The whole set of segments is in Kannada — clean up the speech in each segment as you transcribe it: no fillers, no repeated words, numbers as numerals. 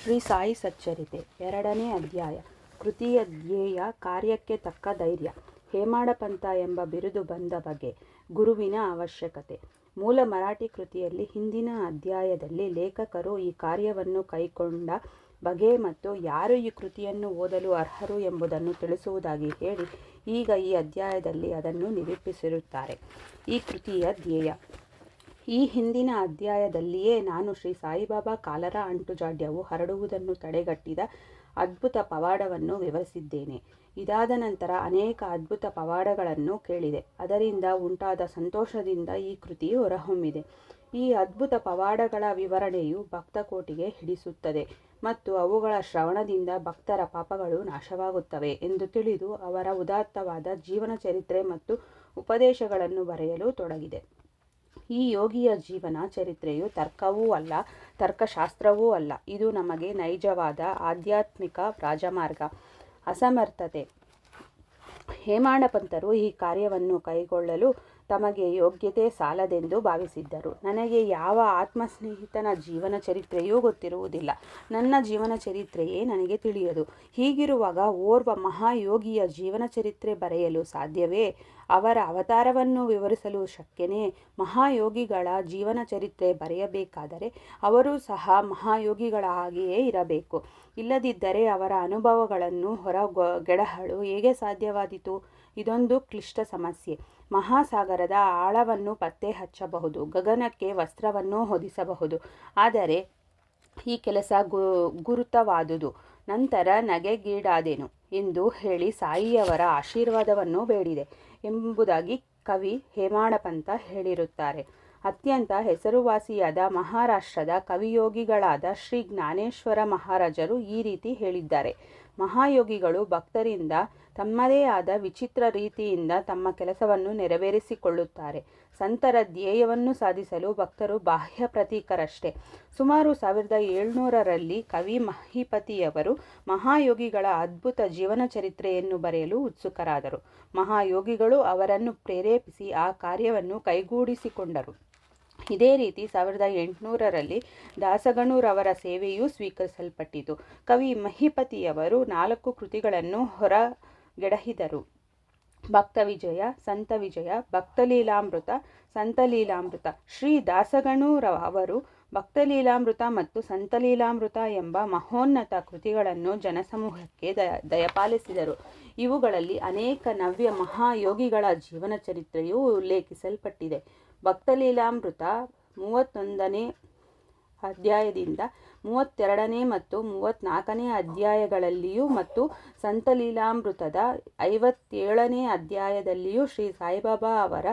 ಶ್ರೀ ಸಾಯಿ ಸಚ್ಚರಿತೆ 2ನೇ ಅಧ್ಯಾಯ. ಕೃತಿಯ ಧ್ಯೇಯ, ಕಾರ್ಯಕ್ಕೆ ತಕ್ಕ ಧೈರ್ಯ. ಹೇಮಾಡ ಪಂಥ ಎಂಬ ಬಿರುದು ಬಂದ ಬಗೆ, ಗುರುವಿನ ಅವಶ್ಯಕತೆ. ಮೂಲ ಮರಾಠಿ ಕೃತಿಯಲ್ಲಿ ಹಿಂದಿನ ಅಧ್ಯಾಯದಲ್ಲಿ ಲೇಖಕರು ಈ ಕಾರ್ಯವನ್ನು ಕೈಗೊಂಡ ಬಗೆ ಮತ್ತು ಯಾರು ಈ ಕೃತಿಯನ್ನು ಓದಲು ಅರ್ಹರು ಎಂಬುದನ್ನು ತಿಳಿಸುವುದಾಗಿ ಹೇಳಿ ಈಗ ಈ ಅಧ್ಯಾಯದಲ್ಲಿ ಅದನ್ನು ನಿರೂಪಿಸಿರುತ್ತಾರೆ. ಈ ಕೃತಿಯ ಧ್ಯೇಯ. ಈ ಹಿಂದಿನ ಅಧ್ಯಾಯದಲ್ಲಿಯೇ ನಾನು ಶ್ರೀ ಸಾಯಿಬಾಬಾ ಕಾಲರ ಅಂಟುಜಾಡ್ಯವು ಹರಡುವುದನ್ನು ತಡೆಗಟ್ಟಿದ ಅದ್ಭುತ ಪವಾಡವನ್ನು ವಿವರಿಸಿದ್ದೇನೆ. ಇದಾದ ನಂತರ ಅನೇಕ ಅದ್ಭುತ ಪವಾಡಗಳನ್ನು ಕೇಳಿದೆ. ಅದರಿಂದ ಉಂಟಾದ ಸಂತೋಷದಿಂದ ಈ ಕೃತಿಯು ಹೊರಹೊಮ್ಮಿದೆ. ಈ ಅದ್ಭುತ ಪವಾಡಗಳ ವಿವರಣೆಯು ಭಕ್ತಕೋಟಿಗೆ ಹಿಡಿಸುತ್ತದೆ ಮತ್ತು ಅವುಗಳ ಶ್ರವಣದಿಂದ ಭಕ್ತರ ಪಾಪಗಳು ನಾಶವಾಗುತ್ತವೆ ಎಂದು ತಿಳಿದು ಅವರ ಉದಾತ್ತವಾದ ಜೀವನ ಚರಿತ್ರೆ ಮತ್ತು ಉಪದೇಶಗಳನ್ನು ಬರೆಯಲು ತೊಡಗಿದೆ. ಈ ಯೋಗಿಯ ಜೀವನ ಚರಿತ್ರೆಯು ತರ್ಕವೂ ಅಲ್ಲ, ತರ್ಕಶಾಸ್ತ್ರವೂ ಅಲ್ಲ. ಇದು ನಮಗೆ ನೈಜವಾದ ಆಧ್ಯಾತ್ಮಿಕ ರಾಜಮಾರ್ಗ. ಅಸಮರ್ಥತೆ. ಹೇಮಾಡ ಪಂಥರು ಈ ಕಾರ್ಯವನ್ನು ಕೈಗೊಳ್ಳಲು ತಮಗೆ ಯೋಗ್ಯತೆ ಸಾಲದೆಂದು ಭಾವಿಸಿದ್ದರು. ನನಗೆ ಯಾವ ಆತ್ಮಸ್ನೇಹಿತನ ಜೀವನ ಚರಿತ್ರೆಯೂ ಗೊತ್ತಿರುವುದಿಲ್ಲ. ನನ್ನ ಜೀವನ ಚರಿತ್ರೆಯೇ ನನಗೆ ತಿಳಿಯದು. ಹೀಗಿರುವಾಗ ಓರ್ವ ಮಹಾಯೋಗಿಯ ಜೀವನ ಚರಿತ್ರೆ ಬರೆಯಲು ಸಾಧ್ಯವೇ? ಅವರ ಅವತಾರವನ್ನು ವಿವರಿಸಲು ಶಕ್ಯನೇ? ಮಹಾಯೋಗಿಗಳ ಜೀವನ ಚರಿತ್ರೆ ಬರೆಯಬೇಕಾದರೆ ಅವರೂ ಸಹ ಮಹಾಯೋಗಿಗಳ ಹಾಗೆಯೇ ಇರಬೇಕು. ಇಲ್ಲದಿದ್ದರೆ ಅವರ ಅನುಭವಗಳನ್ನು ಹೊರಗೆಡಹಲು ಹೇಗೆ ಸಾಧ್ಯವಾದೀತು? ಇದೊಂದು ಕ್ಲಿಷ್ಟ ಸಮಸ್ಯೆ. ಮಹಾಸಾಗರದ ಆಳವನ್ನು ಪತ್ತೆ ಹಚ್ಚಬಹುದು, ಗಗನಕ್ಕೆ ವಸ್ತ್ರವನ್ನು ಹೊದಿಸಬಹುದು. ಆದರೆ ಈ ಕೆಲಸ ಗುರುತವಾದುದು. ನಂತರ ನಗೆಗೀಡಾದೆನು ಎಂದು ಹೇಳಿ ಸಾಯಿಯವರ ಆಶೀರ್ವಾದವನ್ನು ಬೇಡಿದೆ ಎಂಬುದಾಗಿ ಕವಿ ಹೇಮಾಡ ಪಂಥ ಹೇಳಿರುತ್ತಾರೆ. ಅತ್ಯಂತ ಹೆಸರುವಾಸಿಯಾದ ಮಹಾರಾಷ್ಟ್ರದ ಕವಿಯೋಗಿಗಳಾದ ಶ್ರೀ ಜ್ಞಾನೇಶ್ವರ ಮಹಾರಾಜರು ಈ ರೀತಿ ಹೇಳಿದ್ದಾರೆ. ಮಹಾಯೋಗಿಗಳು ಭಕ್ತರಿಂದ ತಮ್ಮದೇ ಆದ ವಿಚಿತ್ರ ರೀತಿಯಿಂದ ತಮ್ಮ ಕೆಲಸವನ್ನು ನೆರವೇರಿಸಿಕೊಳ್ಳುತ್ತಾರೆ. ಸಂತರ ಧ್ಯೇಯವನ್ನು ಸಾಧಿಸಲು ಭಕ್ತರು ಬಾಹ್ಯ ಪ್ರತೀಕರಷ್ಟೇ. ಸುಮಾರು 1700ರಲ್ಲಿ ಕವಿ ಮಹಿಪತಿಯವರು ಮಹಾಯೋಗಿಗಳ ಅದ್ಭುತ ಜೀವನ ಚರಿತ್ರೆಯನ್ನು ಬರೆಯಲು ಉತ್ಸುಕರಾದರು. ಮಹಾಯೋಗಿಗಳು ಅವರನ್ನು ಪ್ರೇರೇಪಿಸಿ ಆ ಕಾರ್ಯವನ್ನು ಕೈಗೂಡಿಸಿಕೊಂಡರು. ಇದೇ ರೀತಿ 1800ರಲ್ಲಿ ದಾಸಗಣುರವರ ಸೇವೆಯೂ ಸ್ವೀಕರಿಸಲ್ಪಟ್ಟಿತು. ಕವಿ ಮಹಿಪತಿಯವರು 4 ಕೃತಿಗಳನ್ನು ಹೊರಗೆಡಹಿದರು. ಭಕ್ತವಿಜಯ, ಸಂತವಿಜಯ, ಭಕ್ತಲೀಲಾಮೃತ, ಸಂತಲೀಲಾಮೃತ. ಶ್ರೀ ದಾಸಗಣುರವರು ಭಕ್ತಲೀಲಾಮೃತ ಮತ್ತು ಸಂತಲೀಲಾಮೃತ ಎಂಬ ಮಹೋನ್ನತ ಕೃತಿಗಳನ್ನು ಜನಸಮೂಹಕ್ಕೆ ದಯಪಾಲಿಸಿದರು. ಇವುಗಳಲ್ಲಿ ಅನೇಕ ನವ್ಯ ಮಹಾಯೋಗಿಗಳ ಜೀವನ ಚರಿತ್ರೆಯೂ ಉಲ್ಲೇಖಿಸಲ್ಪಟ್ಟಿದೆ. ಭಕ್ತಲೀಲಾಮೃತ 31ನೇ ಅಧ್ಯಾಯದಿಂದ 32ನೇ ಮತ್ತು 34ನೇ ಅಧ್ಯಾಯಗಳಲ್ಲಿಯೂ ಮತ್ತು ಸಂತಲೀಲಾಮೃತದ 57ನೇ ಅಧ್ಯಾಯದಲ್ಲಿಯೂ ಶ್ರೀ ಸಾಯಿಬಾಬಾ ಅವರ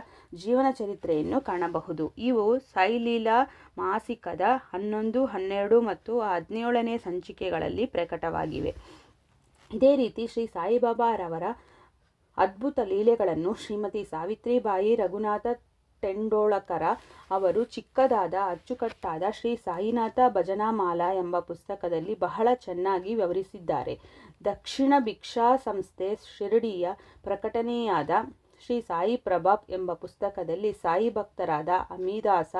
ಜೀವನ ಚರಿತ್ರೆಯನ್ನು ಕಾಣಬಹುದು. ಇವು ಸಾಯಿಲೀಲಾ ಮಾಸಿಕದ 11, 12 ಮತ್ತು 17ನೇ ಸಂಚಿಕೆಗಳಲ್ಲಿ ಪ್ರಕಟವಾಗಿವೆ. ಇದೇ ರೀತಿ ಶ್ರೀ ಸಾಯಿಬಾಬಾರವರ ಅದ್ಭುತ ಲೀಲೆಗಳನ್ನು ಶ್ರೀಮತಿ ಸಾವಿತ್ರಿಬಾಯಿ ರಘುನಾಥ ಟೆಂಡೋಳಕರ ಅವರು ಚಿಕ್ಕದಾದ ಅಚ್ಚುಕಟ್ಟಾದ ಶ್ರೀ ಸಾಯಿನಾಥ ಭಜನಾಮಾಲಾ ಎಂಬ ಪುಸ್ತಕದಲ್ಲಿ ಬಹಳ ಚೆನ್ನಾಗಿ ವಿವರಿಸಿದ್ದಾರೆ. ದಕ್ಷಿಣ ಭಿಕ್ಷಾ ಸಂಸ್ಥೆ ಶಿರಡಿಯ ಪ್ರಕಟಣೆಯಾದ ಶ್ರೀ ಸಾಯಿ ಪ್ರಭಾಪ್ ಎಂಬ ಪುಸ್ತಕದಲ್ಲಿ ಸಾಯಿ ಭಕ್ತರಾದ ಅಮಿದಾಸ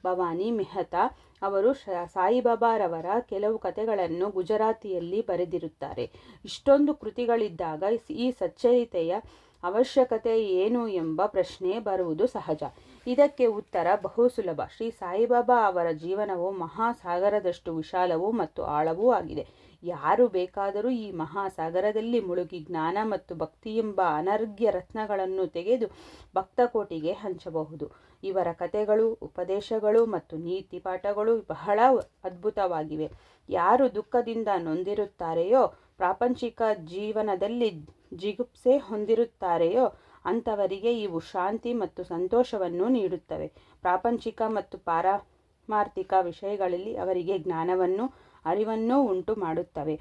ಭವಾನಿ ಮೆಹತಾ ಅವರು ಸಾಯಿಬಾಬಾರವರ ಕೆಲವು ಕಥೆಗಳನ್ನು ಗುಜರಾತಿಯಲ್ಲಿ ಬರೆದಿರುತ್ತಾರೆ. ಇಷ್ಟೊಂದು ಕೃತಿಗಳಿದ್ದಾಗ ಈ ಸಚ್ಚರಿತೆಯ ಅವಶ್ಯಕತೆ ಏನು ಎಂಬ ಪ್ರಶ್ನೆ ಬರುವುದು ಸಹಜ. ಇದಕ್ಕೆ ಉತ್ತರ ಬಹು ಸುಲಭ. ಶ್ರೀ ಸಾಯಿಬಾಬಾ ಅವರ ಜೀವನವು ಮಹಾಸಾಗರದಷ್ಟು ವಿಶಾಲವೂ ಮತ್ತು ಆಳವೂ ಆಗಿದೆ. ಯಾರು ಬೇಕಾದರೂ ಈ ಮಹಾಸಾಗರದಲ್ಲಿ ಮುಳುಗಿ ಜ್ಞಾನ ಮತ್ತು ಭಕ್ತಿ ಎಂಬ ಅನರ್ಘ್ಯ ರತ್ನಗಳನ್ನು ತೆಗೆದು ಭಕ್ತಕೋಟಿಗೆ ಹಂಚಬಹುದು. ಇವರ ಕಥೆಗಳು, ಉಪದೇಶಗಳು ಮತ್ತು ನೀತಿ ಪಾಠಗಳು ಬಹಳ ಅದ್ಭುತವಾಗಿವೆ. ಯಾರು ದುಃಖದಿಂದ ನೊಂದಿರುತ್ತಾರೆಯೋ, ಪ್ರಾಪಂಚಿಕ ಜೀವನದಲ್ಲಿ ಜಿಗುಪ್ಸೆ ಹೊಂದಿರುತ್ತಾರೆಯೋ ಅಂಥವರಿಗೆ ಇವು ಶಾಂತಿ ಮತ್ತು ಸಂತೋಷವನ್ನು ನೀಡುತ್ತವೆ. ಪ್ರಾಪಂಚಿಕ ಮತ್ತು ಪಾರಮಾರ್ಥಿಕ ವಿಷಯಗಳಲ್ಲಿ ಅವರಿಗೆ ಜ್ಞಾನವನ್ನು, ಅರಿವನ್ನು ಉಂಟು ಮಾಡುತ್ತವೆ.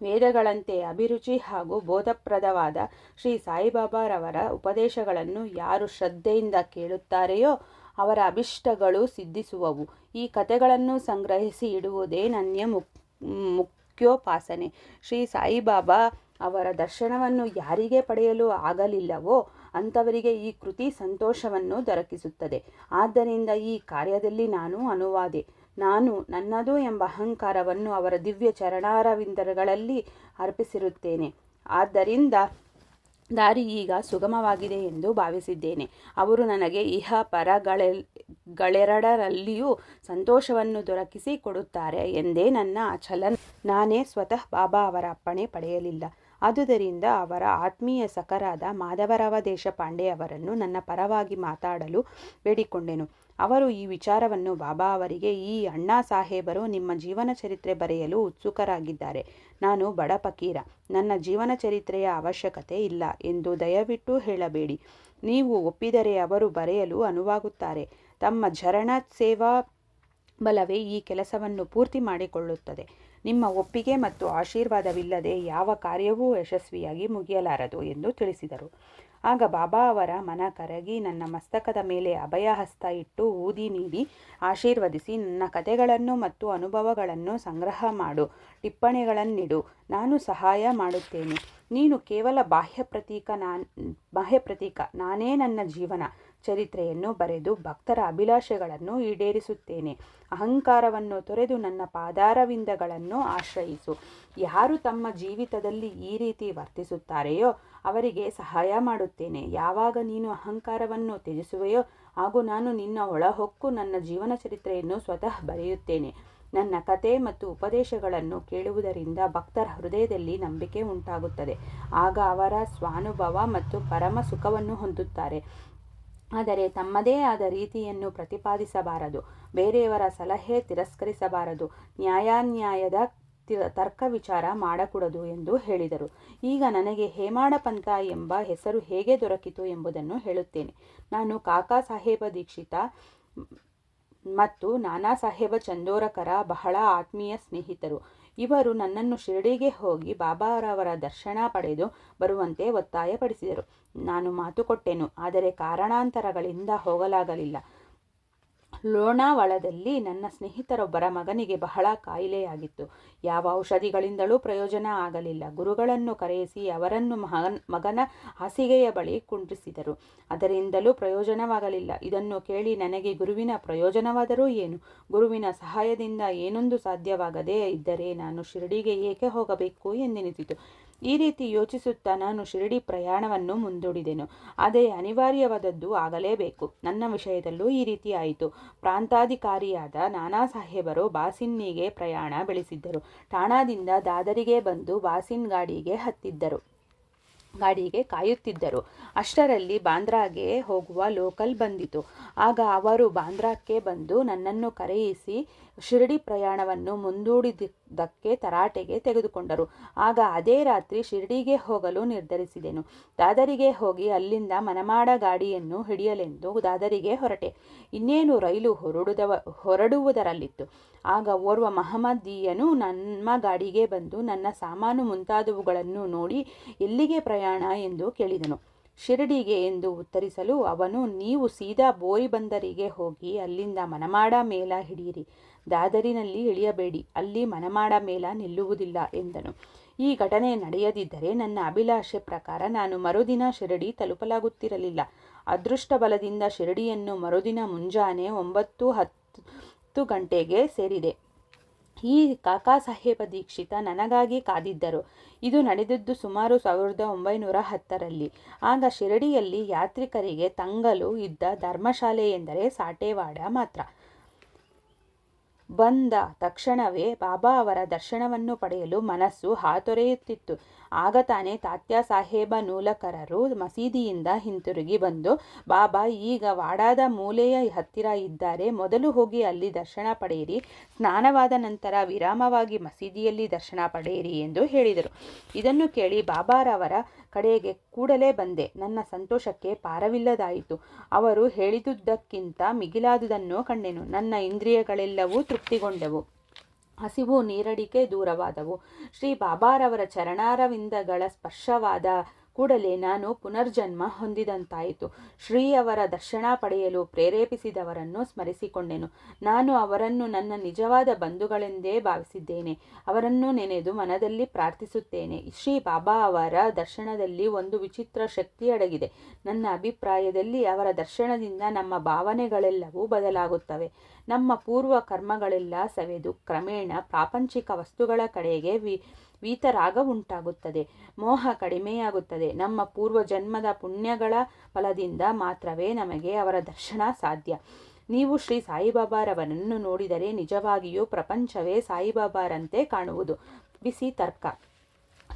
ವೇದಗಳಂತೆ ಅಭಿರುಚಿ ಹಾಗೂ ಬೋಧಪ್ರದವಾದ ಶ್ರೀ ಸಾಯಿಬಾಬಾರವರ ಉಪದೇಶಗಳನ್ನು ಯಾರು ಶ್ರದ್ಧೆಯಿಂದ ಕೇಳುತ್ತಾರೆಯೋ ಅವರ ಅಭಿಷ್ಟಗಳು ಸಿದ್ಧಿಸುವವು. ಈ ಕಥೆಗಳನ್ನು ಸಂಗ್ರಹಿಸಿ ಇಡುವುದೇ ನನ್ನ ಮುಖ್ಯೋಪಾಸನೆ. ಶ್ರೀ ಸಾಯಿಬಾಬಾ ಅವರ ದರ್ಶನವನ್ನು ಯಾರಿಗೆ ಪಡೆಯಲು ಆಗಲಿಲ್ಲವೋ ಅಂಥವರಿಗೆ ಈ ಕೃತಿ ಸಂತೋಷವನ್ನು ದೊರಕಿಸುತ್ತದೆ. ಆದ್ದರಿಂದ ಈ ಕಾರ್ಯದಲ್ಲಿ ನಾನು ಅನುವಾದೆ. ನಾನು ನನ್ನದು ಎಂಬ ಅಹಂಕಾರವನ್ನು ಅವರ ದಿವ್ಯ ಚರಣಾರವಿಂದಗಳಲ್ಲಿ ಅರ್ಪಿಸಿರುತ್ತೇನೆ. ಆದ್ದರಿಂದ ದಾರಿ ಈಗ ಸುಗಮವಾಗಿದೆ ಎಂದು ಭಾವಿಸಿದ್ದೇನೆ. ಅವರು ನನಗೆ ಇಹ ಪರಗಳೆರಡರಲ್ಲಿಯೂ ಸಂತೋಷವನ್ನು ದೊರಕಿಸಿ ಕೊಡುತ್ತಾರೆ ಎಂದೇ ನನ್ನ ಅಚಲ. ನಾನೇ ಸ್ವತಃ ಬಾಬಾ ಅವರ ಅಪ್ಪಣೆ ಪಡೆಯಲಿಲ್ಲ. ಆದುದರಿಂದ ಅವರ ಆತ್ಮೀಯ ಸಖರಾದ ಮಾಧವರಾವ ದೇಶಪಾಂಡೆ ಅವರನ್ನು ನನ್ನ ಪರವಾಗಿ ಮಾತಾಡಲು ಬೇಡಿಕೊಂಡೆನು. ಅವರು ಈ ವಿಚಾರವನ್ನು ಬಾಬಾ ಅವರಿಗೆ, ಈ ಅಣ್ಣಾ ಸಾಹೇಬರು ನಿಮ್ಮ ಜೀವನ ಚರಿತ್ರೆ ಬರೆಯಲು ಉತ್ಸುಕರಾಗಿದ್ದಾರೆ. ನಾನು ಬಡ ಫಕೀರ, ನನ್ನ ಜೀವನ ಚರಿತ್ರೆಯ ಅವಶ್ಯಕತೆ ಇಲ್ಲ ಎಂದು ದಯವಿಟ್ಟು ಹೇಳಬೇಡಿ. ನೀವು ಒಪ್ಪಿದರೆ ಅವರು ಬರೆಯಲು ಅನುವಾಗುತ್ತಾರೆ. ತಮ್ಮ ಝರಣ ಸೇವಾ ಬಲವೇ ಈ ಕೆಲಸವನ್ನು ಪೂರ್ತಿ ಮಾಡಿಕೊಳ್ಳುತ್ತದೆ. ನಿಮ್ಮ ಒಪ್ಪಿಗೆ ಮತ್ತು ಆಶೀರ್ವಾದವಿಲ್ಲದೆ ಯಾವ ಕಾರ್ಯವೂ ಯಶಸ್ವಿಯಾಗಿ ಮುಗಿಯಲಾರದು ಎಂದು ತಿಳಿಸಿದರು. ಆಗ ಬಾಬಾ ಅವರ ಮನ ಕರಗಿ ನನ್ನ ಮಸ್ತಕದ ಮೇಲೆ ಅಭಯಹಸ್ತ ಇಟ್ಟು ಊದಿ ನೀಡಿ ಆಶೀರ್ವದಿಸಿ, ನನ್ನ ಕಥೆಗಳನ್ನು ಮತ್ತು ಅನುಭವಗಳನ್ನು ಸಂಗ್ರಹ ಮಾಡು, ಟಿಪ್ಪಣಿಗಳನ್ನಿಡು, ನಾನು ಸಹಾಯ ಮಾಡುತ್ತೇನೆ. ನೀನು ಕೇವಲ ಬಾಹ್ಯ ಪ್ರತೀಕ, ನಾನೇ ನನ್ನ ಜೀವನ ಚರಿತ್ರೆಯನ್ನು ಬರೆದು ಭಕ್ತರ ಅಭಿಲಾಷೆಗಳನ್ನು ಈಡೇರಿಸುತ್ತೇನೆ. ಅಹಂಕಾರವನ್ನು ತೊರೆದು ನನ್ನ ಪಾದಾರವಿಂದಗಳನ್ನು ಆಶ್ರಯಿಸು. ಯಾರು ತಮ್ಮ ಜೀವಿತದಲ್ಲಿ ಈ ರೀತಿ ವರ್ತಿಸುತ್ತಾರೆಯೋ ಅವರಿಗೆ ಸಹಾಯ ಮಾಡುತ್ತೇನೆ. ಯಾವಾಗ ನೀನು ಅಹಂಕಾರವನ್ನು ತ್ಯಜಿಸುವೆಯೋ ಹಾಗೂ ನಾನು ನಿನ್ನ ಒಳಹೊಕ್ಕು ನನ್ನ ಜೀವನ ಚರಿತ್ರೆಯನ್ನು ಸ್ವತಃ ಬರೆಯುತ್ತೇನೆ. ನನ್ನ ಕತೆ ಮತ್ತು ಉಪದೇಶಗಳನ್ನು ಕೇಳುವುದರಿಂದ ಭಕ್ತರ ಹೃದಯದಲ್ಲಿ ನಂಬಿಕೆ ಉಂಟಾಗುತ್ತದೆ. ಆಗ ಅವರ ಸ್ವಾನುಭವ ಮತ್ತು ಪರಮ ಸುಖವನ್ನು ಹೊಂದುತ್ತಾರೆ. ಆದರೆ ತಮ್ಮದೇ ಆದ ರೀತಿಯನ್ನು ಪ್ರತಿಪಾದಿಸಬಾರದು, ಬೇರೆಯವರ ಸಲಹೆ ತಿರಸ್ಕರಿಸಬಾರದು, ನ್ಯಾಯಾನ್ಯಾಯದ ತರ್ಕ ವಿಚಾರ ಮಾಡಕೂಡದು ಎಂದು ಹೇಳಿದರು. ಈಗ ನನಗೆ ಹೇಮಾಡ ಪಂಥ ಎಂಬ ಹೆಸರು ಹೇಗೆ ದೊರಕಿತು ಎಂಬುದನ್ನು ಹೇಳುತ್ತೇನೆ. ನಾನು ಕಾಕಾ ಸಾಹೇಬ ದೀಕ್ಷಿತ ಮತ್ತು ನಾನಾ ಸಾಹೇಬ ಚಂದೋರಕರ ಬಹಳ ಆತ್ಮೀಯ ಸ್ನೇಹಿತರು. ಇವರು ನನ್ನನ್ನು ಶಿರಡಿಗೆ ಹೋಗಿ ಬಾಬಾರವರ ದರ್ಶನ ಪಡೆದು ಬರುವಂತೆ ಒತ್ತಾಯಪಡಿಸಿದರು. ನಾನು ಮಾತು ಕೊಟ್ಟೆನು, ಆದರೆ ಕಾರಣಾಂತರಗಳಿಂದ ಹೋಗಲಾಗಲಿಲ್ಲ. ಲೋಣಾವಳದಲ್ಲಿ ನನ್ನ ಸ್ನೇಹಿತರೊಬ್ಬರ ಮಗನಿಗೆ ಬಹಳ ಕಾಯಿಲೆಯಾಗಿತ್ತು. ಯಾವ ಔಷಧಿಗಳಿಂದಲೂ ಪ್ರಯೋಜನ ಆಗಲಿಲ್ಲ. ಗುರುಗಳನ್ನು ಕರೆಯಿಸಿ ಅವರನ್ನು ಮಗನ ಹಾಸಿಗೆಯ ಬಳಿ ಕುಂಡ್ರಿಸಿದರು. ಅದರಿಂದಲೂ ಪ್ರಯೋಜನವಾಗಲಿಲ್ಲ. ಇದನ್ನು ಕೇಳಿ ನನಗೆ ಗುರುವಿನ ಪ್ರಯೋಜನವಾದರೂ ಏನು, ಗುರುವಿನ ಸಹಾಯದಿಂದ ಏನೊಂದು ಸಾಧ್ಯವಾಗದೇ ಇದ್ದರೆ ನಾನು ಶಿರಡಿಗೆ ಏಕೆ ಹೋಗಬೇಕು ಎಂದೆನಿಸಿತು. ಈ ರೀತಿ ಯೋಚಿಸುತ್ತಾ ನಾನು ಶಿರಡಿ ಪ್ರಯಾಣವನ್ನು ಮುಂದೂಡಿದೆನು. ಆದರೆ ಅನಿವಾರ್ಯವಾದದ್ದು ಆಗಲೇಬೇಕು. ನನ್ನ ವಿಷಯದಲ್ಲೂ ಈ ರೀತಿ ಆಯಿತು. ಪ್ರಾಂತಾಧಿಕಾರಿಯಾದ ನಾನಾ ಸಾಹೇಬರು ಬಾಸಿನ್ನಿಗೆ ಪ್ರಯಾಣ ಬೆಳೆಸಿದ್ದರು. ಠಾಣಾದಿಂದ ದಾದರಿಗೆ ಬಂದು ಬಾಸಿನ್ ಗಾಡಿಗೆ ಕಾಯುತ್ತಿದ್ದರು. ಅಷ್ಟರಲ್ಲಿ ಬಾಂದ್ರಾಗೆ ಹೋಗುವ ಲೋಕಲ್ ಬಂದಿತು. ಆಗ ಅವರು ಬಾಂದ್ರಾಕ್ಕೆ ಬಂದು ನನ್ನನ್ನು ಕರೆಯಿಸಿ ಶಿರಡಿ ಪ್ರಯಾಣವನ್ನು ಮುಂದೂಡಿದ್ದಕ್ಕೆ ತರಾಟೆಗೆ ತೆಗೆದುಕೊಂಡರು. ಆಗ ಅದೇ ರಾತ್ರಿ ಶಿರಡಿಗೆ ಹೋಗಲು ನಿರ್ಧರಿಸಿದೆನು. ದಾದರಿಗೆ ಹೋಗಿ ಅಲ್ಲಿಂದ ಮನಮಾಡ ಗಾಡಿಯನ್ನು ಹಿಡಿಯಲೆಂದು ದಾದರಿಗೆ ಹೊರಟೆ. ಇನ್ನೇನು ರೈಲು ಹೊರಡುವುದರಲ್ಲಿತ್ತು. ಆಗ ಓರ್ವ ಮಹಮ್ಮದೀಯನು ನಮ್ಮ ಗಾಡಿಗೆ ಬಂದು ನನ್ನ ಸಾಮಾನು ಮುಂತಾದವುಗಳನ್ನು ನೋಡಿ ಎಲ್ಲಿಗೆ ಪ್ರಯಾಣ ಎಂದು ಕೇಳಿದನು. ಶಿರಡಿಗೆ ಎಂದು ಉತ್ತರಿಸಲು ಅವನು, ನೀವು ಸೀದಾ ಬೋರಿಬಂದರಿಗೆ ಹೋಗಿ ಅಲ್ಲಿಂದ ಮನಮಾಡ ಮೇಲ ಹಿಡಿಯಿರಿ. ದಾದರಿನಲ್ಲಿ ಇಳಿಯಬೇಡಿ, ಅಲ್ಲಿ ಮನಮಾಡ ಮೇಲ ನಿಲ್ಲುವುದಿಲ್ಲ ಎಂದನು. ಈ ಘಟನೆ ನಡೆಯದಿದ್ದರೆ ನನ್ನ ಅಭಿಲಾಷೆ ಪ್ರಕಾರ ನಾನು ಮರುದಿನ ಶಿರಡಿ ತಲುಪಲಾಗುತ್ತಿರಲಿಲ್ಲ. ಅದೃಷ್ಟ ಬಲದಿಂದ ಶಿರಡಿಯನ್ನು ಮರುದಿನ ಮುಂಜಾನೆ 9-10 ಗಂಟೆಗೆ ಸೇರಿದೆ. ಈ ಕಾಕಾ ಸಾಹೇಬ ದೀಕ್ಷಿತ ನನಗಾಗಿ ಕಾದಿದ್ದರು. ಇದು ನಡೆದದ್ದು ಸುಮಾರು 1910ರಲ್ಲಿ. ಆಗ ಶಿರಡಿಯಲ್ಲಿ ಯಾತ್ರಿಕರಿಗೆ ತಂಗಲು ಇದ್ದ ಧರ್ಮಶಾಲೆ ಎಂದರೆ ಸಾಟೇವಾಡ ಮಾತ್ರ. ಬಂದ ತಕ್ಷಣವೇ ಬಾಬಾ ಅವರ ದರ್ಶನವನ್ನು ಪಡೆಯಲು ಮನಸ್ಸು ಹಾತೊರೆಯುತ್ತಿತ್ತು. ಆಗ ತಾನೇ ತಾತ್ಯಾ ಸಾಹೇಬ ನೂಲಕರರು ಮಸೀದಿಯಿಂದ ಹಿಂತಿರುಗಿ ಬಂದು, ಬಾಬಾ ಈಗ ವಾಡಾದ ಮೂಲೆಯ ಹತ್ತಿರ ಇದ್ದಾರೆ, ಮೊದಲು ಹೋಗಿ ಅಲ್ಲಿ ದರ್ಶನ ಪಡೆಯಿರಿ, ಸ್ನಾನವಾದ ನಂತರ ವಿರಾಮವಾಗಿ ಮಸೀದಿಯಲ್ಲಿ ದರ್ಶನ ಪಡೆಯಿರಿ ಎಂದು ಹೇಳಿದರು. ಇದನ್ನು ಕೇಳಿ ಬಾಬಾರವರ ಕಡೆಗೆ ಕೂಡಲೇ ಬಂದೆ. ನನ್ನ ಸಂತೋಷಕ್ಕೆ ಪಾರವಿಲ್ಲದಾಯಿತು. ಅವರು ಹೇಳಿದುದಕ್ಕಿಂತ ಮಿಗಿಲಾದುದನ್ನು ಕಂಡೆನು. ನನ್ನ ಇಂದ್ರಿಯಗಳೆಲ್ಲವೂ ತೃಪ್ತಿಗೊಂಡವು. ಹಸಿವು ನೀರಡಿಕೆ ದೂರವಾದವು. ಶ್ರೀ ಬಾಬಾರವರ ಚರಣಾರವಿಂದಗಳ ಸ್ಪರ್ಶವಾದ ಕೂಡಲೇ ನಾನು ಪುನರ್ಜನ್ಮ ಹೊಂದಿದಂತಾಯಿತು. ಶ್ರೀಯವರ ದರ್ಶನ ಪಡೆಯಲು ಪ್ರೇರೇಪಿಸಿದವರನ್ನು ಸ್ಮರಿಸಿಕೊಂಡೆನು. ನಾನು ಅವರನ್ನು ನನ್ನ ನಿಜವಾದ ಬಂಧುಗಳೆಂದೇ ಭಾವಿಸಿದ್ದೇನೆ. ಅವರನ್ನು ನೆನೆದು ಮನದಲ್ಲಿ ಪ್ರಾರ್ಥಿಸುತ್ತೇನೆ. ಶ್ರೀ ಬಾಬಾ ಅವರ ದರ್ಶನದಲ್ಲಿ ಒಂದು ವಿಚಿತ್ರ ಶಕ್ತಿ ಅಡಗಿದೆ. ನನ್ನ ಅಭಿಪ್ರಾಯದಲ್ಲಿ ಅವರ ದರ್ಶನದಿಂದ ನಮ್ಮ ಭಾವನೆಗಳೆಲ್ಲವೂ ಬದಲಾಗುತ್ತವೆ. ನಮ್ಮ ಪೂರ್ವ ಕರ್ಮಗಳೆಲ್ಲ ಸವೆದು ಕ್ರಮೇಣ ಪ್ರಾಪಂಚಿಕ ವಸ್ತುಗಳ ಕಡೆಗೆ ವೀತರಾಗ ಉಂಟಾಗುತ್ತದೆ. ಮೋಹ ಕಡಿಮೆಯಾಗುತ್ತದೆ. ನಮ್ಮ ಪೂರ್ವ ಜನ್ಮದ ಪುಣ್ಯಗಳ ಫಲದಿಂದ ಮಾತ್ರವೇ ನಮಗೆ ಅವರ ದರ್ಶನ ಸಾಧ್ಯ. ನೀವು ಶ್ರೀ ಸಾಯಿಬಾಬಾರವರನ್ನು ನೋಡಿದರೆ ನಿಜವಾಗಿಯೂ ಪ್ರಪಂಚವೇ ಸಾಯಿಬಾಬಾರಂತೆ ಕಾಣುವುದು. ಬಿಸಿ ತರ್ಕ.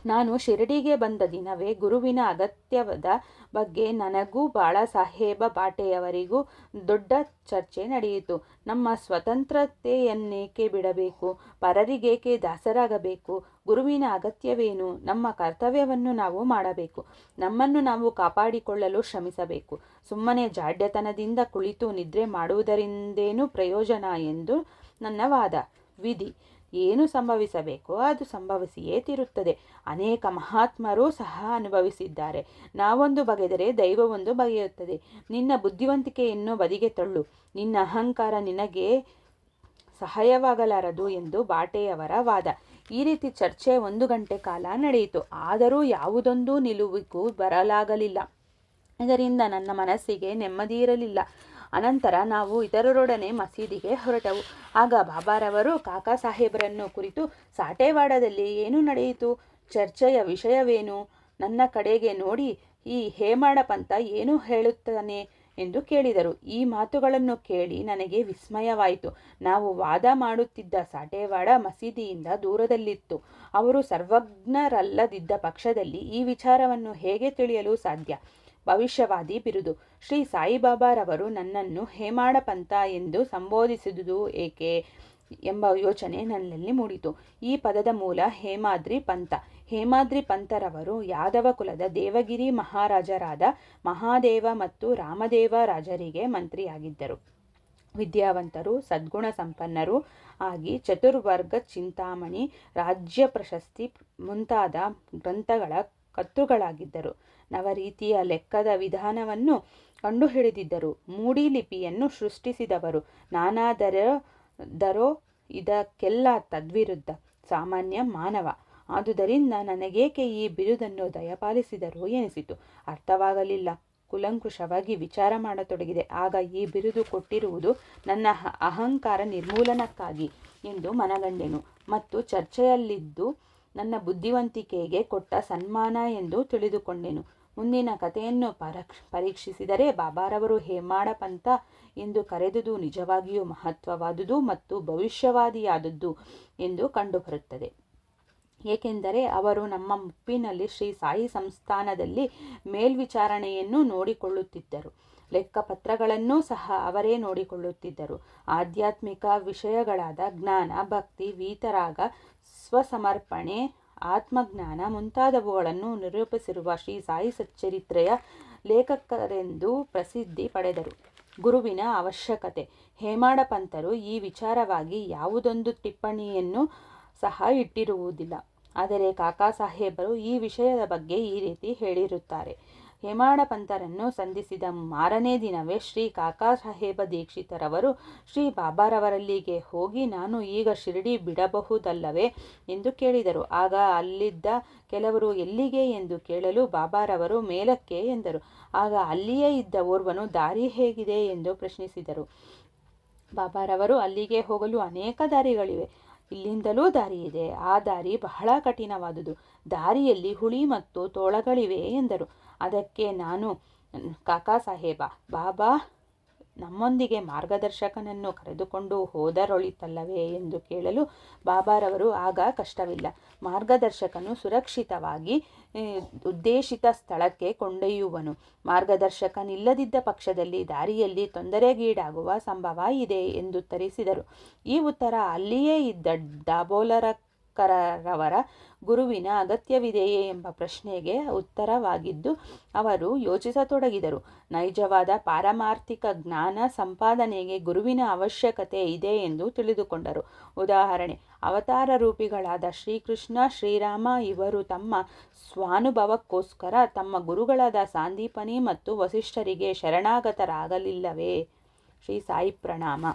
ನಾನು ಶಿರಡಿಗೆ ಬಂದ ದಿನವೇ ಗುರುವಿನ ಅಗತ್ಯದ ಬಗ್ಗೆ ನನಗೂ ಬಾಳಾಸಾಹೇಬ ಬಾಟೆಯವರಿಗೂ ದೊಡ್ಡ ಚರ್ಚೆ ನಡೆಯಿತು. ನಮ್ಮ ಸ್ವತಂತ್ರತೆಯನ್ನೇಕೆ ಬಿಡಬೇಕು? ಪರರಿಗೇಕೆ ದಾಸರಾಗಬೇಕು? ಗುರುವಿನ ಅಗತ್ಯವೇನು? ನಮ್ಮ ಕರ್ತವ್ಯವನ್ನು ನಾವು ಮಾಡಬೇಕು. ನಮ್ಮನ್ನು ನಾವು ಕಾಪಾಡಿಕೊಳ್ಳಲು ಶ್ರಮಿಸಬೇಕು. ಸುಮ್ಮನೆ ಜಾಡ್ಯತನದಿಂದ ಕುಳಿತು ನಿದ್ರೆ ಮಾಡುವುದರಿಂದೇನು ಪ್ರಯೋಜನ ಎಂದು ನನ್ನ ವಾದ. ವಿಧಿ ಏನು ಸಂಭವಿಸಬೇಕೋ ಅದು ಸಂಭವಿಸಿಯೇ ತೀರುತ್ತದೆ. ಅನೇಕ ಮಹಾತ್ಮರೂ ಸಹ ಅನುಭವಿಸಿದ್ದಾರೆ. ನಾವೊಂದು ಬಗೆದರೆ ದೈವವೊಂದು ಬಗೆಯುತ್ತದೆ. ನಿನ್ನ ಬುದ್ಧಿವಂತಿಕೆಯನ್ನು ಬದಿಗೆ ತಳ್ಳು. ನಿನ್ನ ಅಹಂಕಾರ ನಿನಗೆ ಸಹಾಯವಾಗಲಾರದು ಎಂದು ಬಾಟೆಯವರ ವಾದ. ಈ ರೀತಿ ಚರ್ಚೆ 1 ಗಂಟೆ ಕಾಲ ನಡೆಯಿತು. ಆದರೂ ಯಾವುದೊಂದು ನಿಲುವಿಗೂ ಬರಲಾಗಲಿಲ್ಲ. ಇದರಿಂದ ನನ್ನ ಮನಸ್ಸಿಗೆ ನೆಮ್ಮದಿಯಿರಲಿಲ್ಲ. ಅನಂತರ ನಾವು ಇತರರೊಡನೆ ಮಸೀದಿಗೆ ಹೊರಟವು. ಆಗ ಬಾಬಾರವರು ಕಾಕಾ ಸಾಹೇಬರನ್ನು ಕುರಿತು ಸಾಟೇವಾಡದಲ್ಲಿ ಏನು ನಡೆಯಿತು? ಚರ್ಚೆಯ ವಿಷಯವೇನು? ನನ್ನ ಕಡೆಗೆ ನೋಡಿ ಈ ಹೇಮಾಡ ಪಂಥ ಏನು ಹೇಳುತ್ತಾನೆ ಎಂದು ಕೇಳಿದರು. ಈ ಮಾತುಗಳನ್ನು ಕೇಳಿ ನನಗೆ ವಿಸ್ಮಯವಾಯಿತು. ನಾವು ವಾದ ಮಾಡುತ್ತಿದ್ದ ಸಾಟೇವಾಡ ಮಸೀದಿಯಿಂದ ದೂರದಲ್ಲಿತ್ತು. ಅವರು ಸರ್ವಜ್ಞರಲ್ಲದಿದ್ದ ಪಕ್ಷದಲ್ಲಿ ಈ ವಿಚಾರವನ್ನು ಹೇಗೆ ತಿಳಿಯಲು ಸಾಧ್ಯ? ಭವಿಷ್ಯವಾದಿ ಬಿರುದು. ಶ್ರೀ ಸಾಯಿಬಾಬಾರವರು ನನ್ನನ್ನು ಹೇಮಾಡ ಪಂಥ ಎಂದು ಸಂಬೋಧಿಸಿದುದು ಏಕೆ ಎಂಬ ಯೋಚನೆ ನನ್ನಲ್ಲಿ ಮೂಡಿತು. ಈ ಪದದ ಮೂಲ ಹೇಮಾದ್ರಿ ಪಂಥ. ಹೇಮಾದ್ರಿ ಪಂಥರವರು ಯಾದವ ಕುಲದ ದೇವಗಿರಿ ಮಹಾರಾಜರಾದ ಮಹಾದೇವ ಮತ್ತು ರಾಮದೇವ ರಾಜರಿಗೆ ಮಂತ್ರಿಯಾಗಿದ್ದರು. ವಿದ್ಯಾವಂತರು, ಸದ್ಗುಣ ಸಂಪನ್ನರು ಆಗಿ ಚತುರ್ವರ್ಗ ಚಿಂತಾಮಣಿ, ರಾಜ್ಯ ಪ್ರಶಸ್ತಿ ಮುಂತಾದ ಗ್ರಂಥಗಳ ಕರ್ತೃಗಳಾಗಿದ್ದರು. ನವರೀತಿಯ ಲೆಕ್ಕದ ವಿಧಾನವನ್ನು ಕಂಡುಹಿಡಿದಿದ್ದರು. ಮೂಡಿ ಲಿಪಿಯನ್ನು ಸೃಷ್ಟಿಸಿದವರು. ನಾನಾದರೋ ಇದಕ್ಕೆಲ್ಲ ತದ್ವಿರುದ್ಧ ಸಾಮಾನ್ಯ ಮಾನವ. ಆದುದರಿಂದ ನನಗೇಕೆ ಈ ಬಿರುದನ್ನು ದಯಪಾಲಿಸಿದರು ಎನಿಸಿತು. ಅರ್ಥವಾಗಲಿಲ್ಲ. ಕುಲಂಕುಷವಾಗಿ ವಿಚಾರ ಮಾಡತೊಡಗಿದೆ. ಆಗ ಈ ಬಿರುದು ಕೊಟ್ಟಿರುವುದು ನನ್ನ ಅಹಂಕಾರ ನಿರ್ಮೂಲನಕ್ಕಾಗಿ ಎಂದು ಮನಗಂಡೆನು ಮತ್ತು ಚರ್ಚೆಯಲ್ಲಿದ್ದು ನನ್ನ ಬುದ್ಧಿವಂತಿಕೆಗೆ ಕೊಟ್ಟ ಸನ್ಮಾನ ಎಂದು ತಿಳಿದುಕೊಂಡೆನು. ಮುಂದಿನ ಕಥೆಯನ್ನು ಪರೀಕ್ಷಿಸಿದರೆ ಬಾಬಾರವರು ಹೇಮಾಡ ಪಂಥ ಎಂದು ಕರೆದುದು ನಿಜವಾಗಿಯೂ ಮಹತ್ವವಾದುದು ಮತ್ತು ಭವಿಷ್ಯವಾದಿಯಾದದ್ದು ಎಂದು ಕಂಡುಬರುತ್ತದೆ. ಏಕೆಂದರೆ ಅವರು ನಮ್ಮ ಮುಪ್ಪಿನಲ್ಲಿ ಶ್ರೀ ಸಾಯಿ ಸಂಸ್ಥಾನದಲ್ಲಿ ಮೇಲ್ವಿಚಾರಣೆಯನ್ನು ನೋಡಿಕೊಳ್ಳುತ್ತಿದ್ದರು. ಲೆಕ್ಕಪತ್ರಗಳನ್ನೂ ಸಹ ಅವರೇ ನೋಡಿಕೊಳ್ಳುತ್ತಿದ್ದರು. ಆಧ್ಯಾತ್ಮಿಕ ವಿಷಯಗಳಾದ ಜ್ಞಾನ, ಭಕ್ತಿ, ವೀತರಾಗ, ಸ್ವಸಮರ್ಪಣೆ, ಆತ್ಮಜ್ಞಾನ ಮುಂತಾದವುಗಳನ್ನು ನಿರೂಪಿಸಿರುವ ಶ್ರೀ ಸಾಯಿ ಸಚ್ಚರಿತ್ರೆಯ ಲೇಖಕರೆಂದು ಪ್ರಸಿದ್ಧಿ ಪಡೆದರು. ಗುರುವಿನ ಅವಶ್ಯಕತೆ. ಹೇಮಾಡ ಪಂಥರು ಈ ವಿಚಾರವಾಗಿ ಯಾವುದೊಂದು ಟಿಪ್ಪಣಿಯನ್ನು ಸಹ ಇಟ್ಟಿರುವುದಿಲ್ಲ. ಆದರೆ ಕಾಕಾ ಸಾಹೇಬರು ಈ ವಿಷಯದ ಬಗ್ಗೆ ಈ ರೀತಿ ಹೇಳಿರುತ್ತಾರೆ. ಹೇಮಾಡ ಪಂಥರನ್ನು ಸಂಧಿಸಿದ ಮಾರನೇ ದಿನವೇ ಶ್ರೀ ಕಾಕಾ ಸಾಹೇಬ ದೀಕ್ಷಿತರವರು ಶ್ರೀ ಬಾಬಾರವರಲ್ಲಿಗೆ ಹೋಗಿ, ನಾನು ಈಗ ಶಿರಡಿ ಬಿಡಬಹುದಲ್ಲವೇ ಎಂದು ಕೇಳಿದರು. ಆಗ ಅಲ್ಲಿದ್ದ ಕೆಲವರು ಎಲ್ಲಿಗೆ ಎಂದು ಕೇಳಲು ಬಾಬಾರವರು ಮೇಲಕ್ಕೆ ಎಂದರು. ಆಗ ಅಲ್ಲಿಯೇ ಇದ್ದ ಓರ್ವನು ದಾರಿ ಹೇಗಿದೆ ಎಂದು ಪ್ರಶ್ನಿಸಿದರು. ಬಾಬಾರವರು ಅಲ್ಲಿಗೆ ಹೋಗಲು ಅನೇಕ ದಾರಿಗಳಿವೆ. ಇಲ್ಲಿಂದಲೂ ದಾರಿ ಇದೆ. ಆ ದಾರಿ ಬಹಳ ಕಠಿಣವಾದುದು. ದಾರಿಯಲ್ಲಿ ಹುಳಿ ಮತ್ತು ತೋಳಗಳಿವೆ ಎಂದರು. ಅದಕ್ಕೆ ನಾನು, ಕಾಕಾ ಸಾಹೇಬ, ಬಾಬಾ ನಮ್ಮೊಂದಿಗೆ ಮಾರ್ಗದರ್ಶಕನನ್ನು ಕರೆದುಕೊಂಡು ಹೋದರೊಳಿತಲ್ಲವೇ ಎಂದು ಕೇಳಲು ಬಾಬಾರವರು, ಆಗ ಕಷ್ಟವಿಲ್ಲ. ಮಾರ್ಗದರ್ಶಕನು ಸುರಕ್ಷಿತವಾಗಿ ಉದ್ದೇಶಿತ ಸ್ಥಳಕ್ಕೆ ಕೊಂಡೊಯ್ಯುವನು. ಮಾರ್ಗದರ್ಶಕನಿಲ್ಲದಿದ್ದ ಪಕ್ಷದಲ್ಲಿ ದಾರಿಯಲ್ಲಿ ತೊಂದರೆಗೀಡಾಗುವ ಸಂಭವ ಇದೆ ಎಂದುತ್ತರಿಸಿದರು. ಈ ಉತ್ತರ ಅಲ್ಲಿಯೇ ಇದ್ದ ದಾಬೋಲಕರವರ ಗುರುವಿನ ಅಗತ್ಯವಿದೆಯೇ ಎಂಬ ಪ್ರಶ್ನೆಗೆ ಉತ್ತರವಾಗಿದ್ದು ಅವರು ಯೋಚಿಸತೊಡಗಿದರು. ನೈಜವಾದ ಪಾರಮಾರ್ಥಿಕ ಜ್ಞಾನ ಸಂಪಾದನೆಗೆ ಗುರುವಿನ ಅವಶ್ಯಕತೆ ಇದೆ ಎಂದು ತಿಳಿದುಕೊಂಡರು. ಉದಾಹರಣೆ: ಅವತಾರ ರೂಪಿಗಳಾದ ಶ್ರೀಕೃಷ್ಣ, ಶ್ರೀರಾಮ ಇವರು ತಮ್ಮ ಸ್ವಾನುಭವಕ್ಕೋಸ್ಕರ ತಮ್ಮ ಗುರುಗಳಾದ ಸಾಂದೀಪನಿ ಮತ್ತು ವಸಿಷ್ಠರಿಗೆ ಶರಣಾಗತರಾಗಲಿಲ್ಲವೇ? ಶ್ರೀ ಸಾಯಿ ಪ್ರಣಾಮ.